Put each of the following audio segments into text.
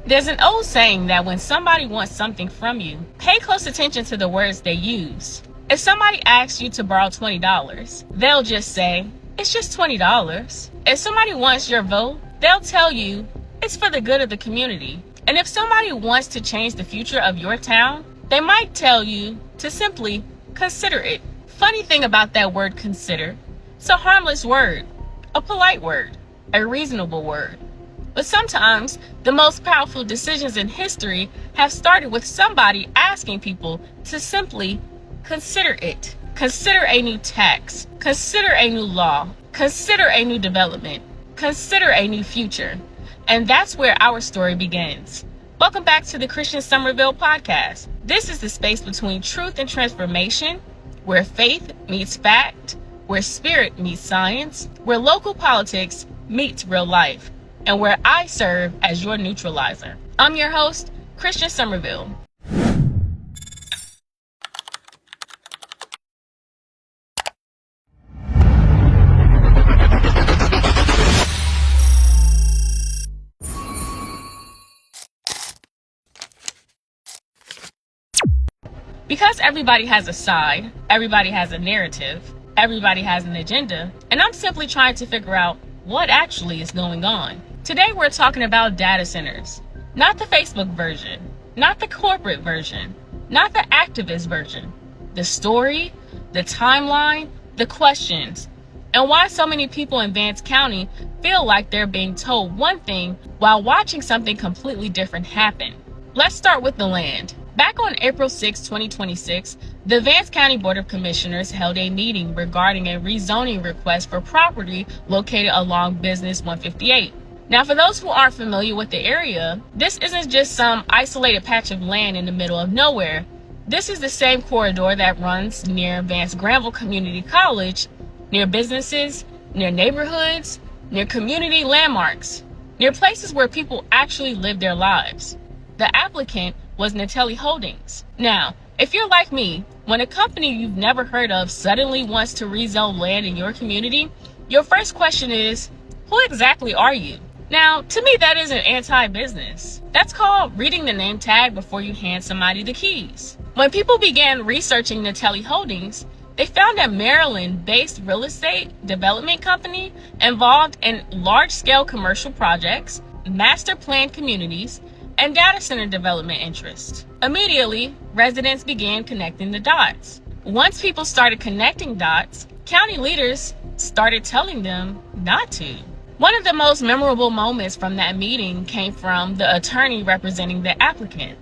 There's an old saying that when somebody wants something from you, pay close attention to the words they use. If somebody asks you to borrow $20, they'll just say, it's just $20. If somebody wants your vote, they'll tell you, it's for the good of the community. And if somebody wants to change the future of your town, they might tell you to simply consider it. Funny thing about that word consider, it's a harmless word, a polite word, a reasonable word. But sometimes the most powerful decisions in history have started with somebody asking people to simply consider it. Consider a new tax, consider a new law, consider a new development, consider a new future. And that's where our story begins. Welcome back to the Christian Somerville podcast. This is the space between truth and transformation, where faith meets fact, where spirit meets science, where local politics meets real life, and where I serve as your neutralizer. I'm your host, Christian Somerville. Because everybody has a side, everybody has a narrative, everybody has an agenda, and I'm simply trying to figure out what actually is going on. Today we're talking about data centers, not the Facebook version, not the corporate version, not the activist version, the story, the timeline, the questions, and why so many people in Vance County feel like they're being told one thing while watching something completely different happen. Let's start with the land. Back on April 6, 2026, the Vance County Board of Commissioners held a meeting regarding a rezoning request for property located along Business 158. Now, for those who aren't familiar with the area, this isn't just some isolated patch of land in the middle of nowhere. This is the same corridor that runs near Vance Granville Community College, near businesses, near neighborhoods, near community landmarks, near places where people actually live their lives. The applicant was Natelli Holdings. Now, if you're like me, when a company you've never heard of suddenly wants to rezone land in your community, your first question is, who exactly are you? Now, to me, that isn't anti-business. That's called reading the name tag before you hand somebody the keys. When people began researching Natelli Holdings, they found a Maryland-based real estate development company involved in large-scale commercial projects, master planned communities, and data center development interest. Immediately, residents began connecting the dots. Once people started connecting dots, county leaders started telling them not to. One of the most memorable moments from that meeting came from the attorney representing the applicant.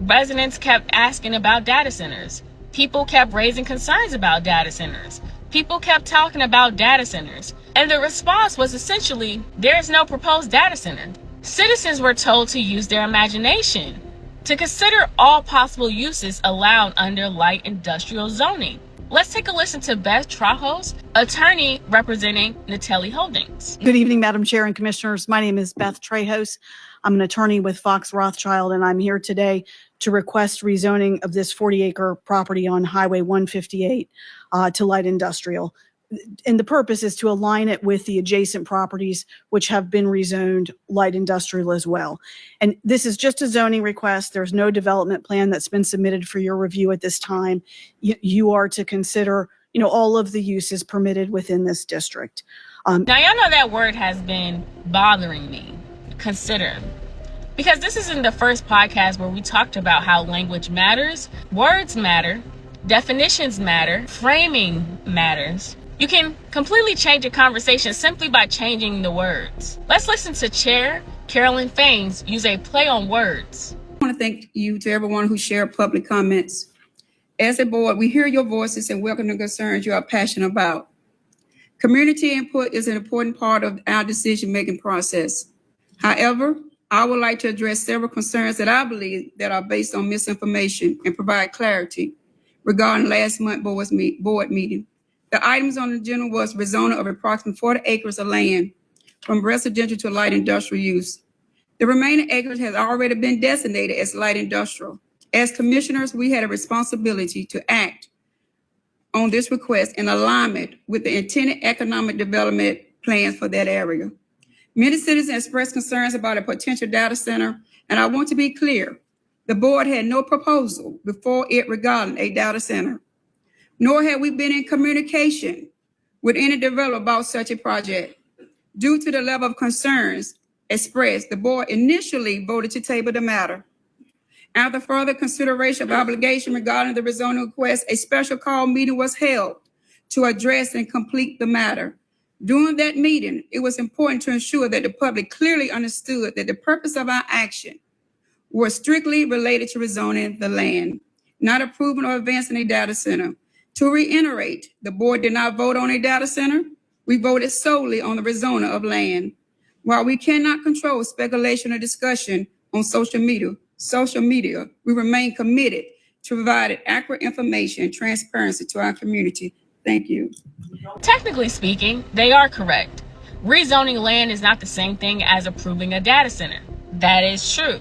Residents kept asking about data centers. People kept raising concerns about data centers. People kept talking about data centers. And the response was essentially, there's no proposed data center. Citizens were told to use their imagination, to consider all possible uses allowed under light industrial zoning. Let's take a listen to Beth Trajos, attorney representing Natelli Holdings. Good evening, Madam Chair and Commissioners. My name is Beth Trajos. I'm an attorney with Fox Rothschild, and I'm here today to request rezoning of this 40-acre property on Highway 158 to light industrial. And the purpose is to align it with the adjacent properties which have been rezoned light industrial as well. And this is just a zoning request. There's no development plan that's been submitted for your review at this time. You are to consider, all of the uses permitted within this district. Now, y'all know that word has been bothering me, consider. Because this isn't the first podcast where we talked about how language matters, words matter, definitions matter, framing matters. You can completely change a conversation simply by changing the words. Let's listen to Chair Carolyn Faines use a play on words. I want to thank you to everyone who shared public comments. As a board, we hear your voices and welcome the concerns you are passionate about. Community input is an important part of our decision-making process. However, I would like to address several concerns that I believe that are based on misinformation and provide clarity regarding last month's board meeting. The items on the agenda was rezoning of approximately 40 acres of land from residential to light industrial use. The remaining acres has already been designated as light industrial. As commissioners, we had a responsibility to act on this request in alignment with the intended economic development plans for that area. Many citizens expressed concerns about a potential data center And I want to be clear, the board had no proposal before it regarding a data center, nor had we been in communication with any developer about such a project. Due to the level of concerns expressed, the board initially voted to table the matter. After further consideration of obligation regarding the rezoning request, a special call meeting was held to address and complete the matter. During that meeting, it was important to ensure that the public clearly understood that the purpose of our action was strictly related to rezoning the land, not approving or advancing a data center. To reiterate, the board did not vote on a data center. We voted solely on the rezoning of land. While we cannot control speculation or discussion on social media, we remain committed to providing accurate information and transparency to our community. Thank you. Technically speaking, they are correct. Rezoning land is not the same thing as approving a data center. That is true.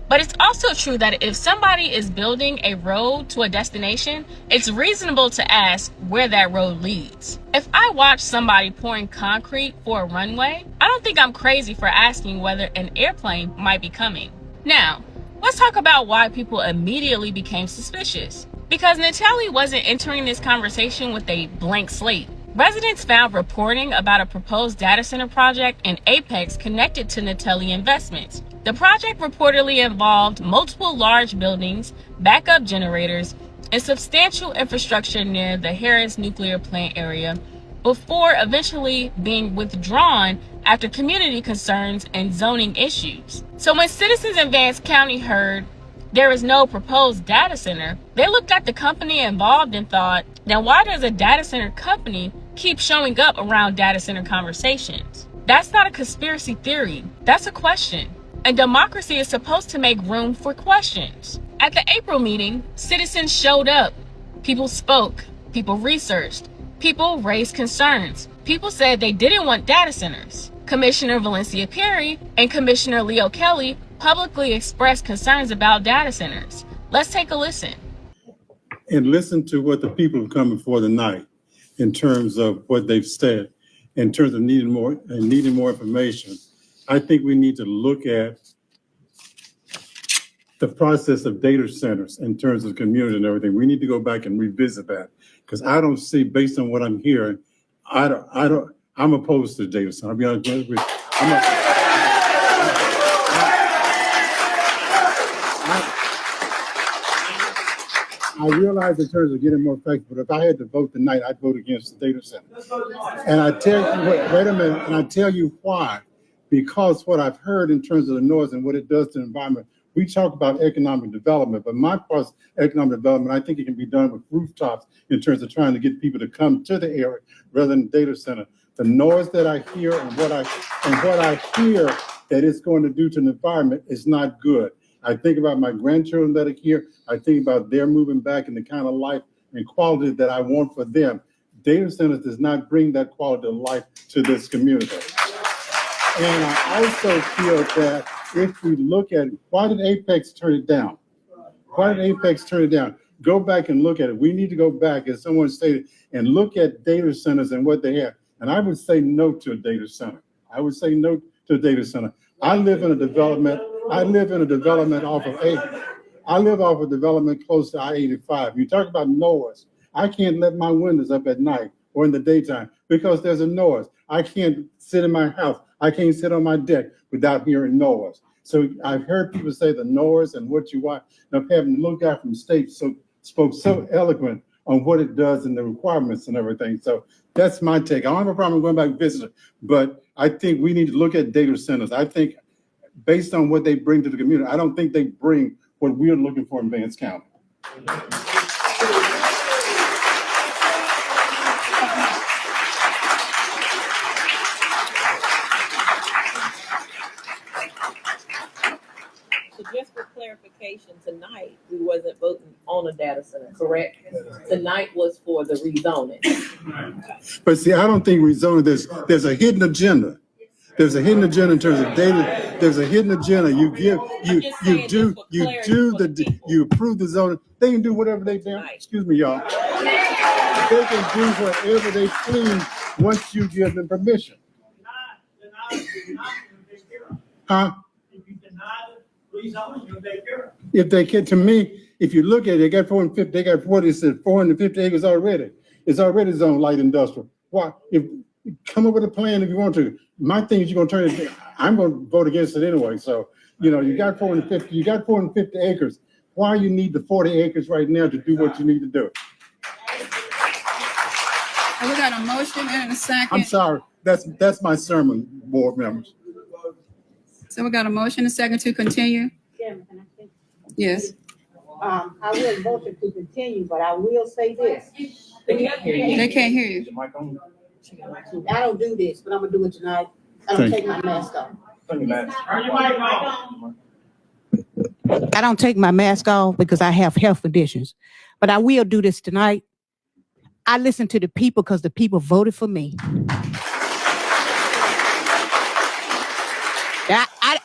But it's also true that if somebody is building a road to a destination, it's reasonable to ask where that road leads. If I watch somebody pouring concrete for a runway, I don't think I'm crazy for asking whether an airplane might be coming. Now, let's talk about why people immediately became suspicious. Because Natalie wasn't entering this conversation with a blank slate. Residents found reporting about a proposed data center project in Apex connected to Natalie Investments. The project reportedly involved multiple large buildings, backup generators, and substantial infrastructure near the Harris nuclear plant area before eventually being withdrawn after community concerns and zoning issues. So when citizens in Vance County heard there is no proposed data center, they looked at the company involved and thought, now why does a data center company keep showing up around data center conversations? That's not a conspiracy theory, that's a question. And democracy is supposed to make room for questions. At the April meeting, citizens showed up. People spoke, people researched, people raised concerns. People said they didn't want data centers. Commissioner Valencia Perry and Commissioner Leo Kelly publicly expressed concerns about data centers. Let's take a listen. And listen to what the people have come before tonight in terms of what they've said, in terms of needing more information. I think we need to look at the process of data centers in terms of community and everything. We need to go back and revisit that because I don't see, based on what I'm hearing, I'm opposed to data center. I'll be honest with you. I realize in terms of getting more facts, but if I had to vote tonight, I'd vote against the data center. And I tell you, wait a minute, and I tell you why. Because what I've heard in terms of the noise and what it does to the environment, we talk about economic development, but my part of economic development, I think it can be done with rooftops in terms of trying to get people to come to the area rather than data center. The noise that I hear and what I hear that it's going to do to the environment is not good. I think about my grandchildren that are here. I think about their moving back and the kind of life and quality that I want for them. Data centers does not bring that quality of life to this community. And I also feel that if we look at why did Apex turn it down? Why did Apex turn it down? Go back and look at it. We need to go back, as someone stated, and look at data centers and what they have. And I would say no to a data center. I would say no to a data center. I live in a development off of development close to I-85. You talk about noise. I can't let my windows up at night or in the daytime because there's a noise. I can't sit in my house. I can't sit on my deck without hearing noise. So I've heard people say the noise and what you want. And having the little guy from the state spoke so eloquent on what it does and the requirements and everything. So that's my take. I don't have a problem going back and visiting, but I think we need to look at data centers. I think based on what they bring to the community, I don't think they bring what we're looking for in Vance County. So just for clarification, tonight, we wasn't voting on a data center, correct? Tonight was for the rezoning. But see, I don't think rezoning, there's a hidden agenda. There's a hidden agenda in terms of data. There's a hidden agenda. You approve the zoning. They can do whatever they want. Excuse me, y'all. They can do whatever they please once you give them permission. Huh? If they can, to me, if you look at it, they got 450, they got 450 acres already. It's already zoned light industrial. Why? If come up with a plan if you want to. My thing is you're gonna turn it. I'm gonna vote against it anyway. So you got 450 acres. Why you need the 40 acres right now to do what you need to do? And we got a motion and a second. I'm sorry. That's my sermon, board members. So we got a motion and a second to continue. Chairman, can I speak? Yes. I will vote to continue, but I will say this. They can't hear you. I don't do this, but I'm gonna do it tonight. I don't take my mask off. I don't take my mask off because I have health conditions, but I will do this tonight. I listen to the people because the people voted for me.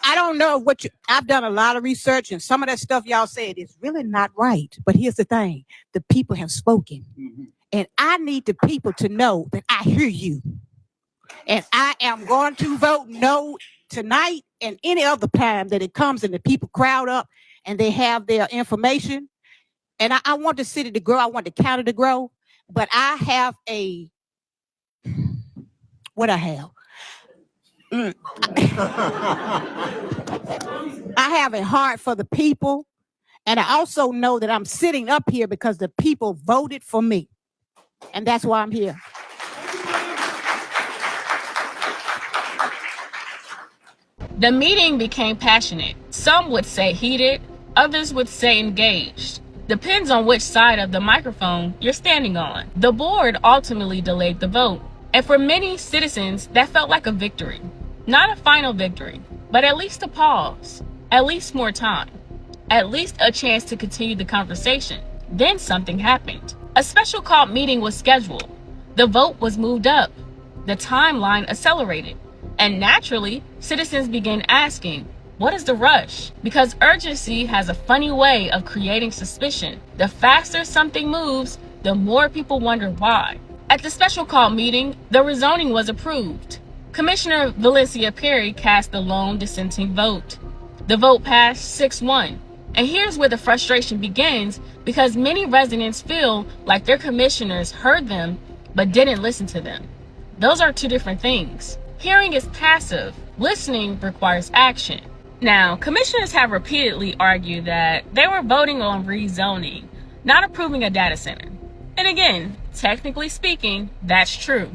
I don't know what I've done a lot of research, and some of that stuff y'all said is really not right. But here's the thing. The people have spoken. Mm-hmm. And I need the people to know that I hear you. And I am going to vote no tonight and any other time that it comes and the people crowd up and they have their information. And I want the city to grow. I want the county to grow. But I have what I have. I have a heart for the people. And I also know that I'm sitting up here because the people voted for me. And that's why I'm here. The meeting became passionate. Some would say heated, others would say engaged. Depends on which side of the microphone you're standing on. The board ultimately delayed the vote. And for many citizens, that felt like a victory. Not a final victory, but at least a pause, at least more time, at least a chance to continue the conversation. Then something happened. A special called meeting was scheduled. The vote was moved up. The timeline accelerated. And naturally, citizens began asking, what is the rush? Because urgency has a funny way of creating suspicion. The faster something moves, the more people wonder why. At the special call meeting, the rezoning was approved. Commissioner Valencia Perry cast the lone dissenting vote. The vote passed 6-1. And here's where the frustration begins, because many residents feel like their commissioners heard them but didn't listen to them. Those are two different things. Hearing is passive. Listening requires action. Now, commissioners have repeatedly argued that they were voting on rezoning, not approving a data center. And again, technically speaking, that's true.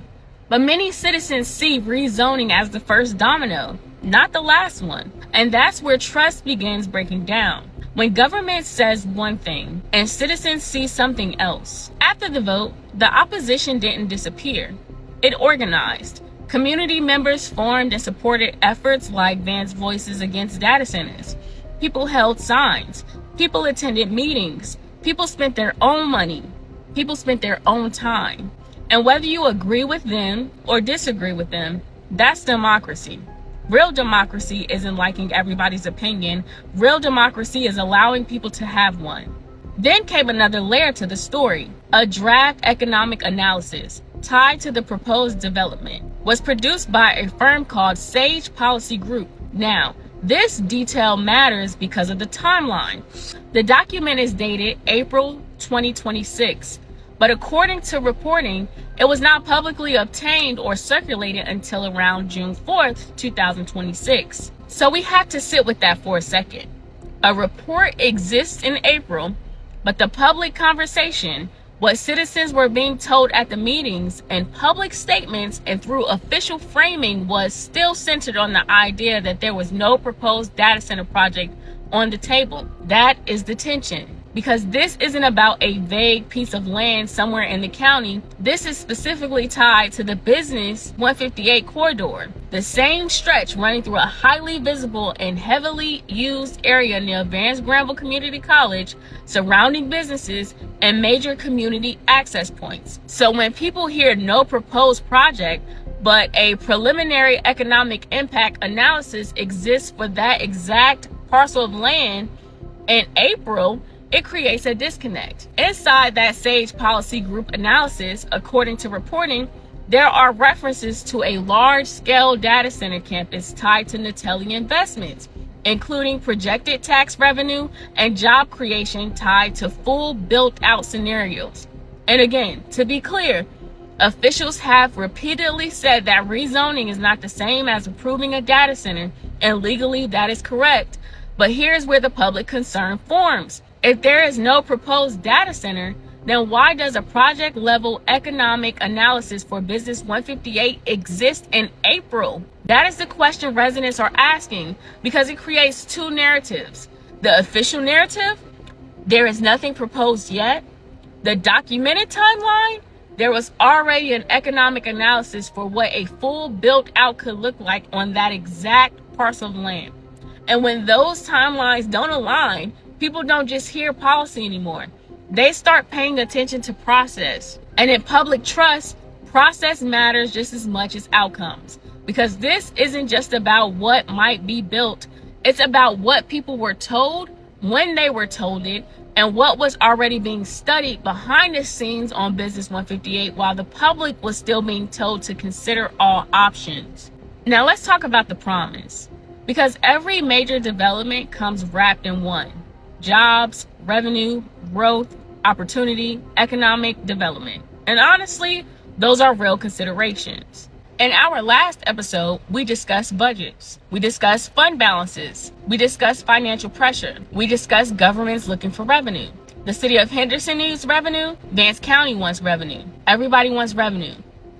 But many citizens see rezoning as the first domino, not the last one. And that's where trust begins breaking down. When government says one thing and citizens see something else. After the vote, the opposition didn't disappear. It organized. Community members formed and supported efforts like Vance Voices Against Data Centers. People held signs. People attended meetings. People spent their own money. People spent their own time. And whether you agree with them or disagree with them, that's democracy. Real democracy isn't liking everybody's opinion. Real democracy is allowing people to have one. Then came another layer to the story. A draft economic analysis tied to the proposed development was produced by a firm called Sage Policy Group. Now, this detail matters because of the timeline. The document is dated April 2026. But according to reporting, it was not publicly obtained or circulated until around June 4th, 2026. So we had to sit with that for a second. A report exists in April, but the public conversation, what citizens were being told at the meetings and public statements and through official framing was still centered on the idea that there was no proposed data center project on the table. That is the tension. Because this isn't about a vague piece of land somewhere in the county. This is specifically tied to the business 158 corridor, the same stretch running through a highly visible and heavily used area near Vance Community College, surrounding businesses and major community access points. So when people hear no proposed project, but a preliminary economic impact analysis exists for that exact parcel of land in April, it creates a disconnect. Inside that Sage Policy Group analysis, according to reporting, there are references to a large-scale data center campus tied to Natelli Investments, including projected tax revenue and job creation tied to full built-out scenarios. And again, to be clear, officials have repeatedly said that rezoning is not the same as approving a data center, and legally that is correct. But here's where the public concern forms. If there is no proposed data center, then why does a project level economic analysis for Business 158 exist in April? That is the question residents are asking, because it creates two narratives. The official narrative, there is nothing proposed yet. The documented timeline, there was already an economic analysis for what a full built out could look like on that exact parcel of land. And when those timelines don't align, people don't just hear policy anymore. They start paying attention to process. And in public trust, process matters just as much as outcomes. Because this isn't just about what might be built. It's about what people were told, when they were told it, and what was already being studied behind the scenes on Business 158 while the public was still being told to consider all options. Now let's talk about the promise. Because every major development comes wrapped in one: jobs, revenue, growth, opportunity, economic development. And honestly, those are real considerations. In our last episode, we discussed budgets. We discussed fund balances. We discussed financial pressure. We discussed governments looking for revenue. The city of Henderson needs revenue. Vance County wants revenue. Everybody wants revenue.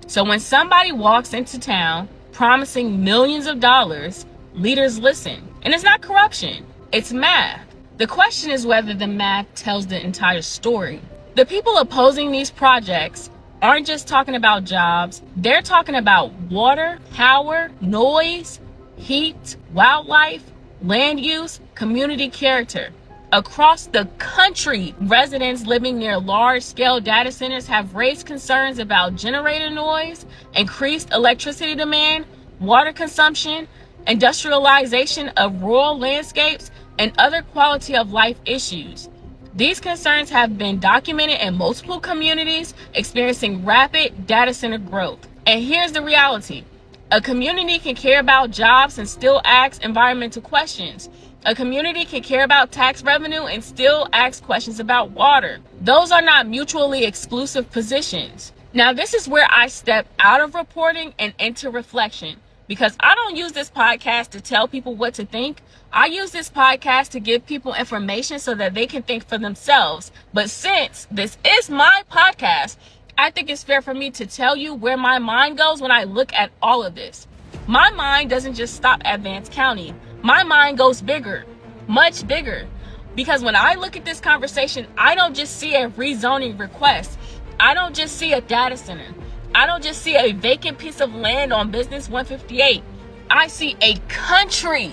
So when somebody walks into town promising millions of dollars, leaders listen. And it's not corruption, it's math. The question is whether the math tells the entire story. The people opposing these projects aren't just talking about jobs, they're talking about water, power, noise, heat, wildlife, land use, community character. Across the country, residents living near large-scale data centers have raised concerns about generator noise, increased electricity demand, water consumption, industrialization of rural landscapes, and other quality of life issues. These concerns have been documented in multiple communities experiencing rapid data center growth. And here's the reality. A community can care about jobs and still ask environmental questions. A community can care about tax revenue and still ask questions about water. Those are not mutually exclusive positions. Now, this is where I step out of reporting and into reflection, because I don't use this podcast to tell people what to think. I use this podcast to give people information so that they can think for themselves. But since this is my podcast, I think it's fair for me to tell you where my mind goes when I look at all of this. My mind doesn't just stop at Vance County. My mind goes bigger, much bigger. Because when I look at this conversation, I don't just see a rezoning request. I don't just see a data center. I don't just see a vacant piece of land on Business 158. I see a country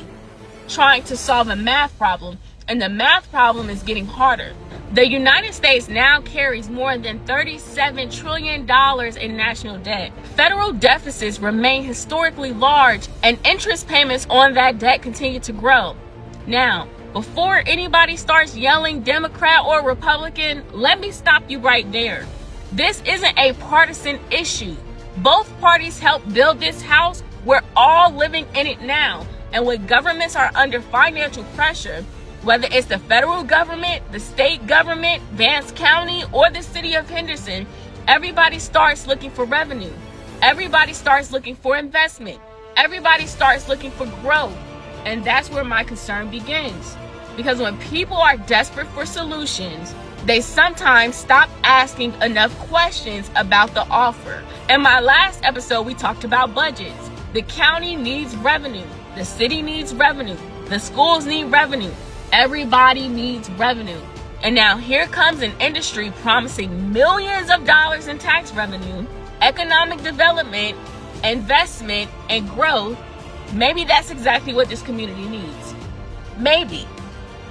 trying to solve a math problem, and the math problem is getting harder. The United States now carries more than $37 trillion in national debt. Federal deficits remain historically large, and interest payments on that debt continue to grow. Now, before anybody starts yelling Democrat or Republican, let me stop you right there. This isn't a partisan issue. Both parties helped build this house. We're all living in it now. And when governments are under financial pressure, whether it's the federal government, the state government, Vance County, or the city of Henderson, everybody starts looking for revenue. Everybody starts looking for investment. Everybody starts looking for growth. And that's where my concern begins. Because when people are desperate for solutions, they sometimes stop asking enough questions about the offer. In my last episode, we talked about budgets. The county needs revenue. The city needs revenue. The schools need revenue. Everybody needs revenue. And now here comes an industry promising millions of dollars in tax revenue, economic development, investment, and growth. Maybe that's exactly what this community needs. Maybe.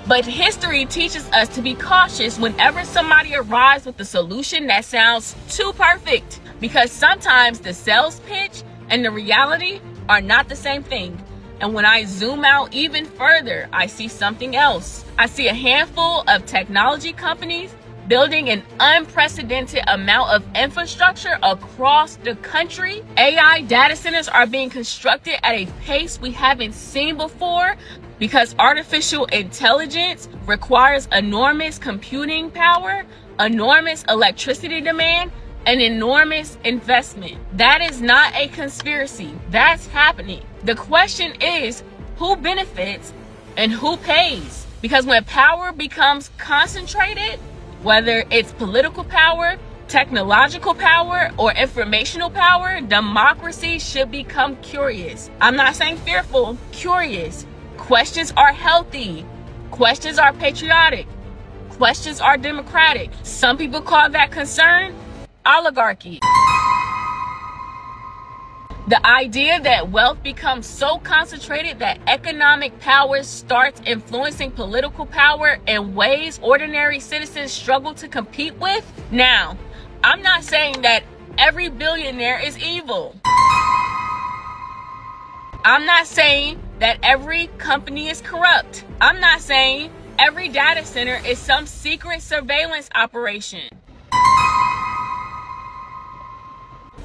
But history teaches us to be cautious whenever somebody arrives with a solution that sounds too perfect, because sometimes the sales pitch and the reality are not the same thing. And when I zoom out even further, I see something else. I see a handful of technology companies building an unprecedented amount of infrastructure across the country. AI data centers are being constructed at a pace we haven't seen before. because artificial intelligence requires enormous computing power, enormous electricity demand, an enormous investment. That is not a conspiracy. That's happening. The question is, who benefits and who pays? Because when power becomes concentrated, whether it's political power, technological power, or informational power, democracy should become curious. I'm not saying fearful, curious. Questions are healthy. Questions are patriotic. Questions are democratic. Some people call that concern oligarchy. The idea that wealth becomes so concentrated that economic power starts influencing political power in ways ordinary citizens struggle to compete with. Now, I'm not saying that every billionaire is evil. I'm not saying that every company is corrupt. I'm not saying every data center is some secret surveillance operation.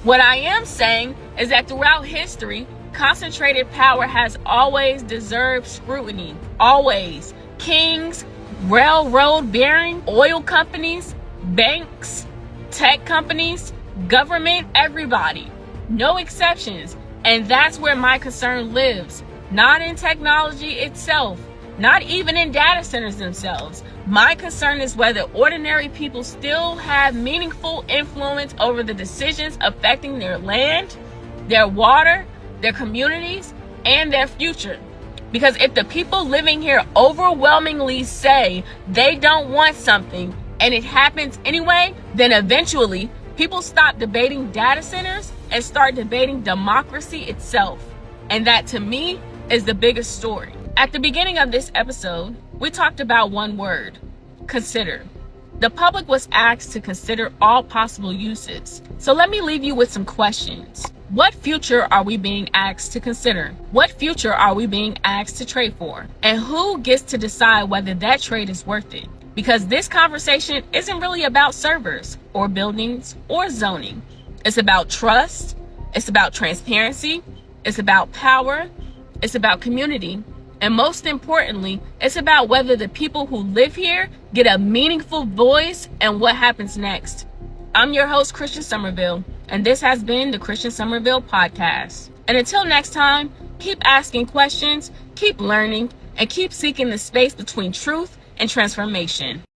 What I am saying is that throughout history, concentrated power has always deserved scrutiny. Always. Kings, railroad bearing, oil companies, banks, tech companies, government, everybody. No exceptions. And that's where my concern lives. Not in technology itself. Not even in data centers themselves. My concern is whether ordinary people still have meaningful influence over the decisions affecting their land, their water, their communities, and their future. Because if the people living here overwhelmingly say they don't want something and it happens anyway, then eventually people stop debating data centers and start debating democracy itself. And that, to me, is the biggest story. At the beginning of this episode, we talked about one word: consider. The public was asked to consider all possible uses. So let me leave you with some questions. What future are we being asked to consider? What future are we being asked to trade for? And who gets to decide whether that trade is worth it? Because this conversation isn't really about servers or buildings or zoning. It's about trust. It's about transparency. It's about power. It's about community. And most importantly, it's about whether the people who live here get a meaningful voice and what happens next. I'm your host, Christian Somerville, and this has been the Christian Somerville Podcast. And until next time, keep asking questions, keep learning, and keep seeking the space between truth and transformation.